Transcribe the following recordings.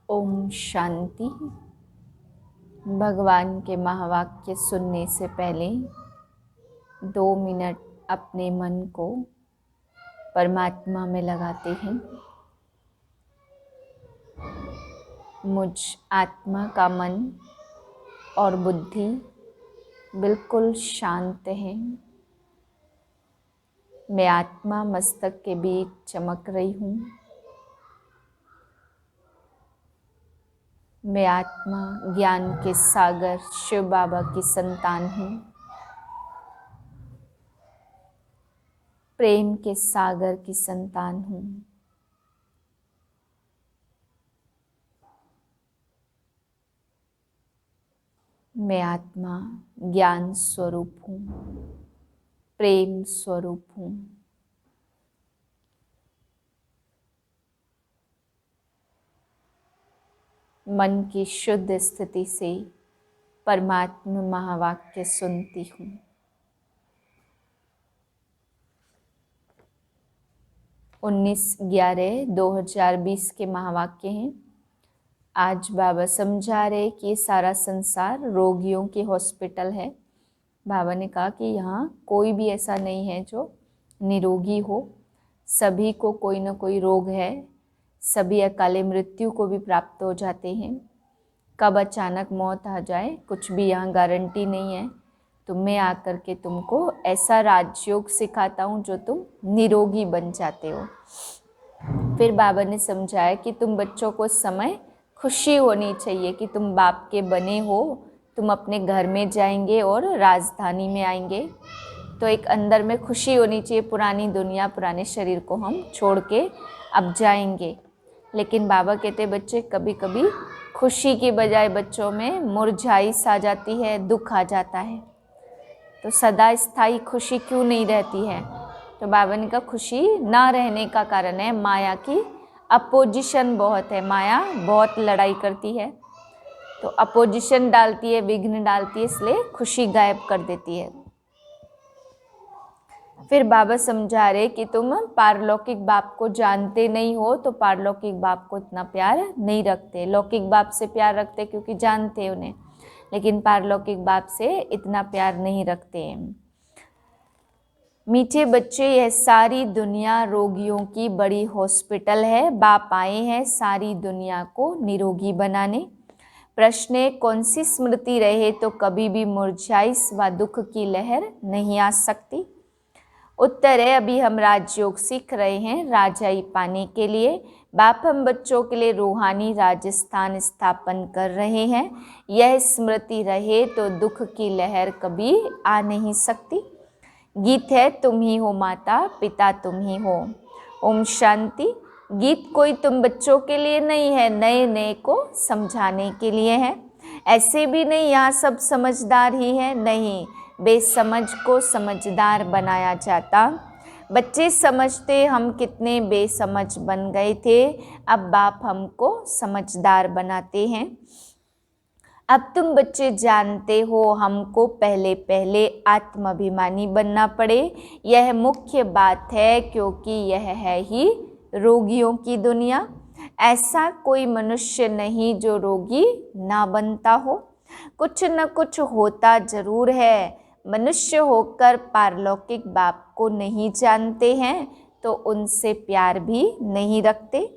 ओम शांति। भगवान के महावाक्य सुनने से पहले 2 मिनट अपने मन को परमात्मा में लगाते हैं। मुझ आत्मा का मन और बुद्धि बिल्कुल शांत है। मैं आत्मा मस्तक के बीच चमक रही हूँ। मैं आत्मा ज्ञान के सागर शिव बाबा की संतान हूँ। प्रेम के सागर की संतान हूँ। मैं आत्मा ज्ञान स्वरूप हूँ, प्रेम स्वरूप हूँ। मन की शुद्ध स्थिति से परमात्मा महावाक्य सुनती हूँ। उन्नीस 11/2020 के महावाक्य हैं। आज बाबा समझा रहे कि ये सारा संसार रोगियों की हॉस्पिटल है। बाबा ने कहा कि यहाँ कोई भी ऐसा नहीं है जो निरोगी हो। सभी को कोई ना कोई रोग है। सभी अकाले मृत्यु को भी प्राप्त हो जाते हैं। कब अचानक मौत आ जाए कुछ भी यहाँ गारंटी नहीं है। तो मैं आकर के तुमको ऐसा राजयोग सिखाता हूँ जो तुम निरोगी बन जाते हो। फिर बाबा ने समझाया कि तुम बच्चों को समय खुशी होनी चाहिए कि तुम बाप के बने हो। तुम अपने घर में जाएंगे और राजधानी में आएंगे, तो एक अंदर में खुशी होनी चाहिए। पुरानी दुनिया पुराने शरीर को हम छोड़ के अब जाएंगे। लेकिन बाबा कहते बच्चे कभी कभी खुशी की बजाय बच्चों में मुरझाई सा जाती है, दुख आ जाता है। तो सदा स्थायी खुशी क्यों नहीं रहती है? तो बाबा ने कहा खुशी ना रहने का कारण है माया की अपोजिशन बहुत है। माया बहुत लड़ाई करती है, तो अपोजिशन डालती है, विघ्न डालती है, इसलिए खुशी गायब कर देती है। फिर बाबा समझा रहे कि तुम पारलौकिक बाप को जानते नहीं हो, तो पारलौकिक बाप को इतना प्यार नहीं रखते। लौकिक बाप से प्यार रखते क्योंकि जानते हैं उन्हें, लेकिन पारलौकिक बाप से इतना प्यार नहीं रखते हैं। मीठे बच्चे, यह सारी दुनिया रोगियों की बड़ी हॉस्पिटल है। बाप आए हैं सारी दुनिया को निरोगी बनाने। प्रश्न है कौन सी स्मृति रहे तो कभी भी मुरझाई व दुख की लहर नहीं आ सकती? उत्तर है अभी हम राजयोग सीख रहे हैं राजाई पाने के लिए। बाप हम बच्चों के लिए रूहानी राजस्थान स्थापन कर रहे हैं। यह स्मृति रहे तो दुख की लहर कभी आ नहीं सकती। गीत है तुम ही हो माता पिता तुम ही हो। ओम शांति। गीत कोई तुम बच्चों के लिए नहीं है, नए नए को समझाने के लिए है। ऐसे भी नहीं यहाँ सब समझदार ही है, नहीं, बेसमझ को समझदार बनाया जाता। बच्चे समझते हम कितने बेसमझ बन गए थे, अब बाप हमको समझदार बनाते हैं। अब तुम बच्चे जानते हो हमको पहले पहले आत्माभिमानी बनना पड़े। यह मुख्य बात है क्योंकि यह है ही रोगियों की दुनिया। ऐसा कोई मनुष्य नहीं जो रोगी ना बनता हो। कुछ न कुछ होता जरूर है। मनुष्य होकर पारलौकिक बाप को नहीं जानते हैं तो उनसे प्यार भी नहीं रखते।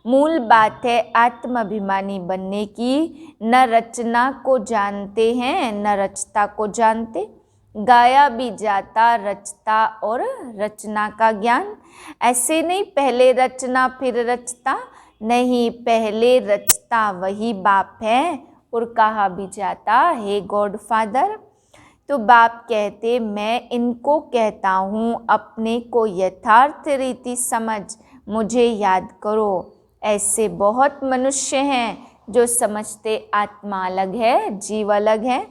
मूल बात है आत्माभिमानी बनने की। न रचना को जानते हैं न रचता को जानते। गाया भी जाता रचता और रचना का ज्ञान। ऐसे नहीं पहले रचना फिर रचता, नहीं, पहले रचता वही बाप है। और कहा भी जाता हे गॉड फादर। तो बाप कहते मैं इनको कहता हूँ अपने को यथार्थ रीति समझ, मुझे याद करो। ऐसे बहुत मनुष्य हैं जो समझते आत्मा अलग है जीव अलग है।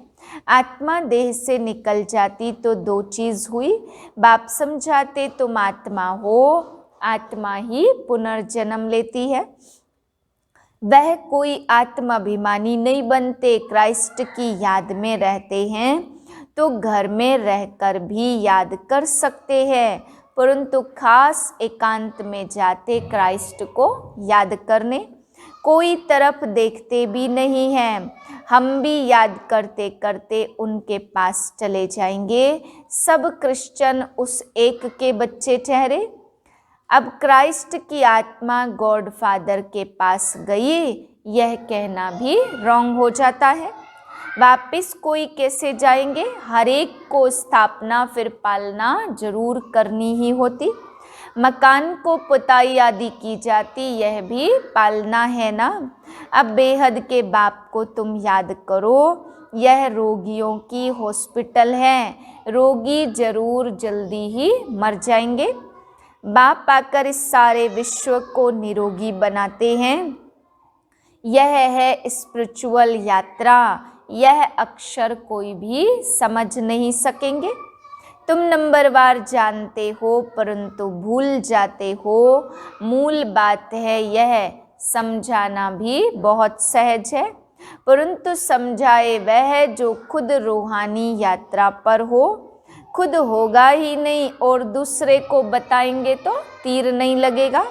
आत्मा देह से निकल जाती तो 2 चीज़ हुई। बाप समझाते तुम आत्मा हो, आत्मा ही पुनर्जन्म लेती है। वह कोई आत्माभिमानी नहीं बनते, क्राइस्ट की याद में रहते हैं तो घर में रहकर भी याद कर सकते हैं, परंतु खास एकांत में जाते क्राइस्ट को याद करने। कोई तरफ देखते भी नहीं हैं। हम भी याद करते करते उनके पास चले जाएंगे। सब क्रिश्चियन उस एक के बच्चे ठहरे। अब क्राइस्ट की आत्मा गॉड फादर के पास गई, यह कहना भी रॉन्ग हो जाता है। वापिस कोई कैसे जाएंगे? हर एक को स्थापना फिर पालना जरूर करनी ही होती। मकान को पुताई आदि की जाती, यह भी पालना है ना। अब बेहद के बाप को तुम याद करो, यह रोगियों की हॉस्पिटल है। रोगी जरूर जल्दी ही मर जाएंगे। बाप आकर इस सारे विश्व को निरोगी बनाते हैं। यह है स्पिरिचुअल यात्रा। यह अक्षर कोई भी समझ नहीं सकेंगे। तुम नंबरवार जानते हो परंतु भूल जाते हो। मूल बात है यह, समझाना भी बहुत सहज है, परंतु समझाए वह जो खुद रूहानी यात्रा पर हो। खुद होगा ही नहीं और दूसरे को बताएंगे तो तीर नहीं लगेगा।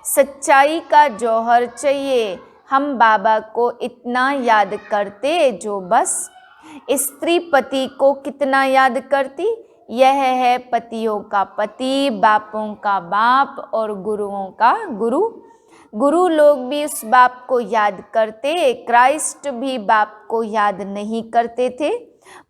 सच्चाई का जौहर चाहिए। हम बाबा को इतना याद करते जो बस। स्त्री पति को कितना याद करती? यह है पतियों का पति, बापों का बाप और गुरुओं का गुरु। गुरु लोग भी उस बाप को याद करते। क्राइस्ट भी बाप को याद नहीं करते थे,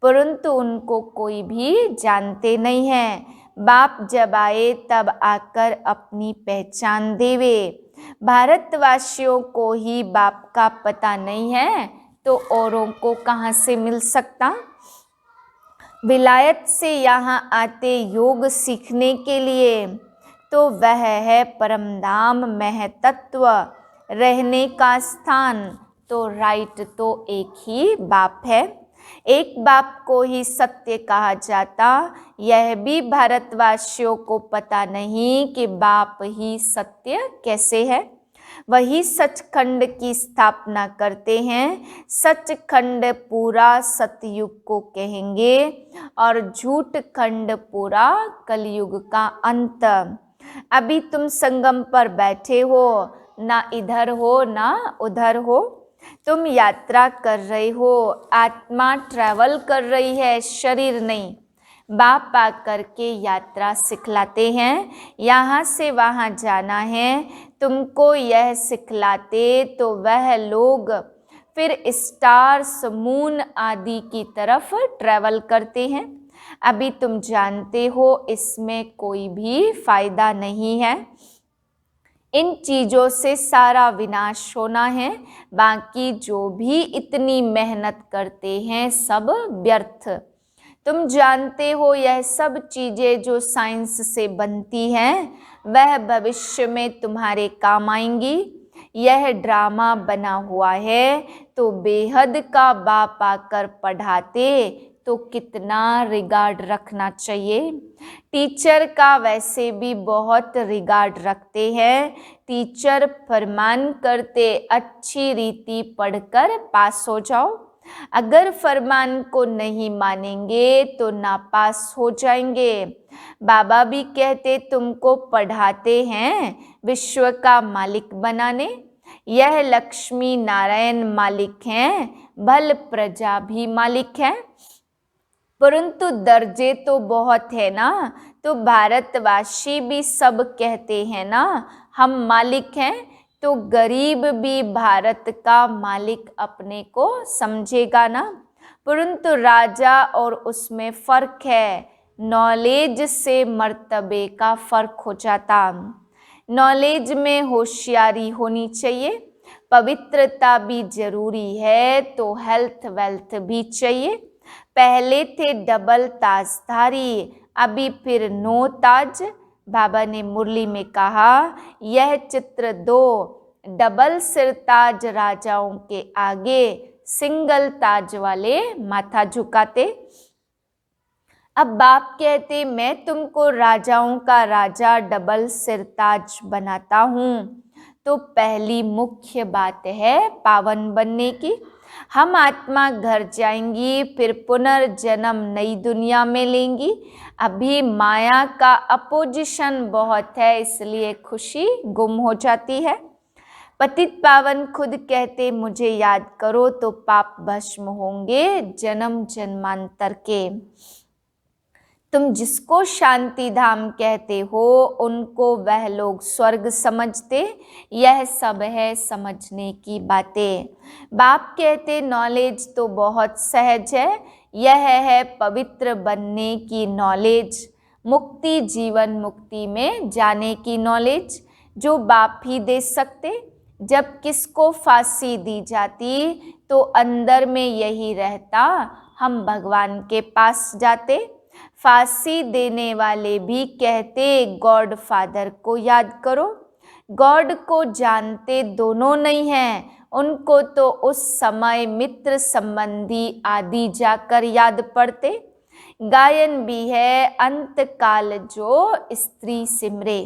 परंतु उनको कोई भी जानते नहीं है। बाप जब आए तब आकर अपनी पहचान देवे। भारतवासियों को ही बाप का पता नहीं है तो औरों को कहाँ से मिल सकता? विलायत से यहाँ आते योग सीखने के लिए, तो वह है परमधाम महतत्व रहने का स्थान। तो राइट तो एक ही बाप है। एक बाप को ही सत्य कहा जाता। यह भी भारतवासियों को पता नहीं कि बाप ही सत्य कैसे है। वही सचखंड की स्थापना करते हैं। सचखंड पूरा सतयुग को कहेंगे और झूठ खंड पूरा कलयुग का अंत। अभी तुम संगम पर बैठे हो, ना इधर हो ना उधर हो। तुम यात्रा कर रहे हो, आत्मा ट्रैवल कर रही है, शरीर नहीं। बाप आकर के यात्रा सिखलाते हैं। यहाँ से वहाँ जाना है, तुमको यह सिखलाते तो वह लोग फिर स्टार्स, मून आदि की तरफ ट्रैवल करते हैं। अभी तुम जानते हो इसमें कोई भी फायदा नहीं है। इन चीज़ों से सारा विनाश होना है। बाकी जो भी इतनी मेहनत करते हैं सब व्यर्थ। तुम जानते हो यह सब चीज़ें जो साइंस से बनती हैं वह भविष्य में तुम्हारे काम आएंगी। यह ड्रामा बना हुआ है तो बेहद का बाप आकर पढ़ाते तो कितना रिगार्ड रखना चाहिए। टीचर का वैसे भी बहुत रिगार्ड रखते हैं। टीचर फरमान करते अच्छी रीति पढ़कर पास हो जाओ। अगर फरमान को नहीं मानेंगे तो नापास हो जाएंगे। बाबा भी कहते तुमको पढ़ाते हैं विश्व का मालिक बनाने। यह लक्ष्मी नारायण मालिक हैं, भल प्रजा भी मालिक है, परंतु दर्जे तो बहुत है ना। तो भारतवासी भी सब कहते हैं ना हम मालिक हैं, तो गरीब भी भारत का मालिक अपने को समझेगा ना। परंतु राजा और उसमें फर्क है। नॉलेज से मर्तबे का फर्क हो जाता। नॉलेज में होशियारी होनी चाहिए, पवित्रता भी जरूरी है, तो हेल्थ वेल्थ भी चाहिए। पहले थे डबल ताजधारी, अभी फिर नो ताज। बाबा ने मुरली में कहा यह चित्र दो, डबल सिर ताज राजाओं के आगे, सिंगल ताज वाले माथा झुकाते। अब बाप कहते मैं तुमको राजाओं का राजा डबल सिर ताज बनाता हूँ। तो पहली मुख्य बात है पावन बनने की। हम आत्मा घर जाएंगी, फिर पुनर्जन्म नई दुनिया में लेंगी। अभी माया का अपोजिशन बहुत है, इसलिए खुशी गुम हो जाती है। पतित पावन खुद कहते मुझे याद करो तो पाप भस्म होंगे जन्म जन्मांतर के। तुम जिसको शांति धाम कहते हो उनको वह लोग स्वर्ग समझते, यह सब है समझने की बातें। बाप कहते नॉलेज तो बहुत सहज है, यह है पवित्र बनने की नॉलेज, मुक्ति जीवन मुक्ति में जाने की नॉलेज, जो बाप ही दे सकते। जब किसको फांसी दी जाती तो अंदर में यही रहता, हम भगवान के पास जाते। फांसी देने वाले भी कहते गॉड फादर को याद करो। गॉड को जानते दोनों नहीं हैं, उनको तो उस समय मित्र संबंधी आदि जाकर याद पड़ते। गायन भी है अंत काल जो स्त्री सिमरे,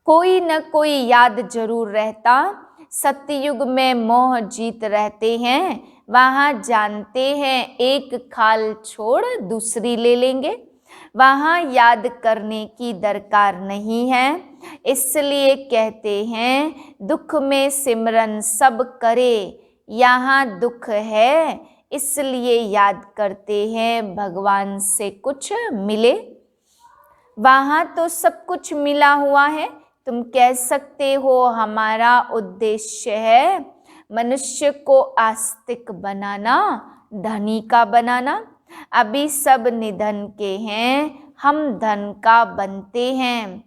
कोई न कोई याद जरूर रहता। सतयुग में मोह जीत रहते हैं, वहाँ जानते हैं एक खाल छोड़ दूसरी ले लेंगे। वहाँ याद करने की दरकार नहीं है, इसलिए कहते हैं दुख में सिमरन सब करे। यहाँ दुख है इसलिए याद करते हैं भगवान से कुछ मिले। वहाँ तो सब कुछ मिला हुआ है। तुम कह सकते हो हमारा उद्देश्य है मनुष्य को आस्तिक बनाना, धनी का बनाना। अभी सब निधन के हैं, हम धन का बनते हैं।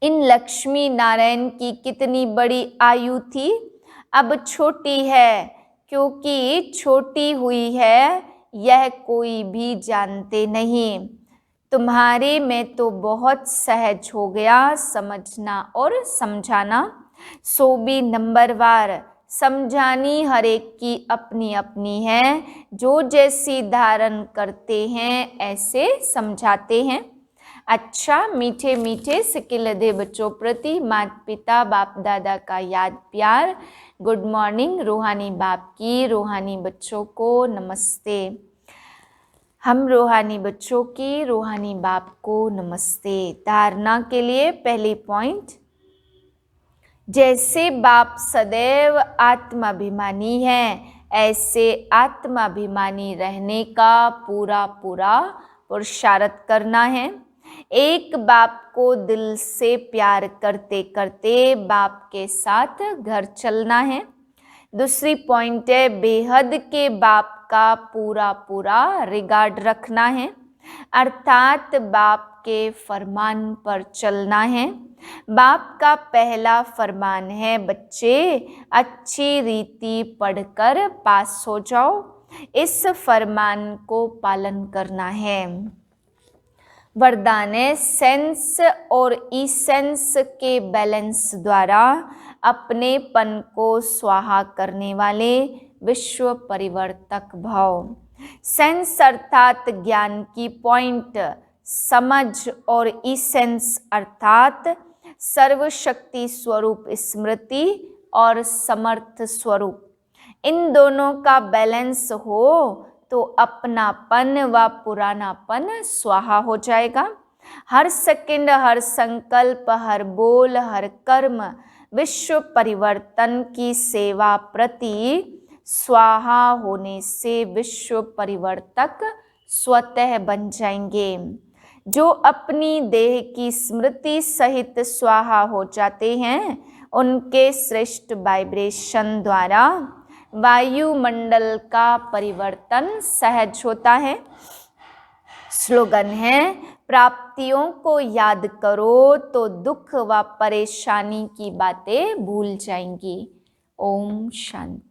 इन लक्ष्मी नारायण की कितनी बड़ी आयु थी, अब छोटी है, क्योंकि छोटी हुई है यह कोई भी जानते नहीं। तुम्हारे में तो बहुत सहज हो गया समझना और समझाना, सो भी नंबरवार समझानी हर एक की अपनी अपनी है। जो जैसी धारण करते हैं ऐसे समझाते हैं। अच्छा मीठे मीठे सिकिलधे बच्चों प्रति माता पिता बाप दादा का याद प्यार। गुड मॉर्निंग रूहानी बाप की रूहानी बच्चों को नमस्ते। हम रूहानी बच्चों की रूहानी बाप को नमस्ते। धारणा के लिए पहली पॉइंट, जैसे बाप सदैव आत्माभिमानी है ऐसे आत्माभिमानी रहने का पूरा पूरा पुरुषार्थ करना है। एक बाप को दिल से प्यार करते करते बाप के साथ घर चलना है। दूसरी पॉइंट है बेहद के बाप का पूरा पूरा रिगार्ड रखना है, अर्थात बाप के फरमान पर चलना है। बाप का पहला फरमान है बच्चे अच्छी रीति पढ़कर पास हो जाओ, इस फरमान को पालन करना है। वरदान है सेंस और इसेंस के बैलेंस द्वारा अपनेपन को स्वाहा करने वाले विश्व परिवर्तक भाव। सेंस अर्थात ज्ञान की पॉइंट, समझ और इसेंस अर्थात सर्वशक्ति स्वरूप स्मृति और समर्थ स्वरूप। इन दोनों का बैलेंस हो तो अपनापन व पुरानापन स्वाहा हो जाएगा। हर सेकंड, हर संकल्प, हर बोल, हर कर्म विश्व परिवर्तन की सेवा प्रति स्वाहा होने से विश्व परिवर्तक स्वतः बन जाएंगे। जो अपनी देह की स्मृति सहित स्वाहा हो जाते हैं उनके श्रेष्ठ वाइब्रेशन द्वारा वायुमंडल का परिवर्तन सहज होता है। स्लोगन है प्राप्तियों को याद करो तो दुख व परेशानी की बातें भूल जाएंगी। ओम शांति।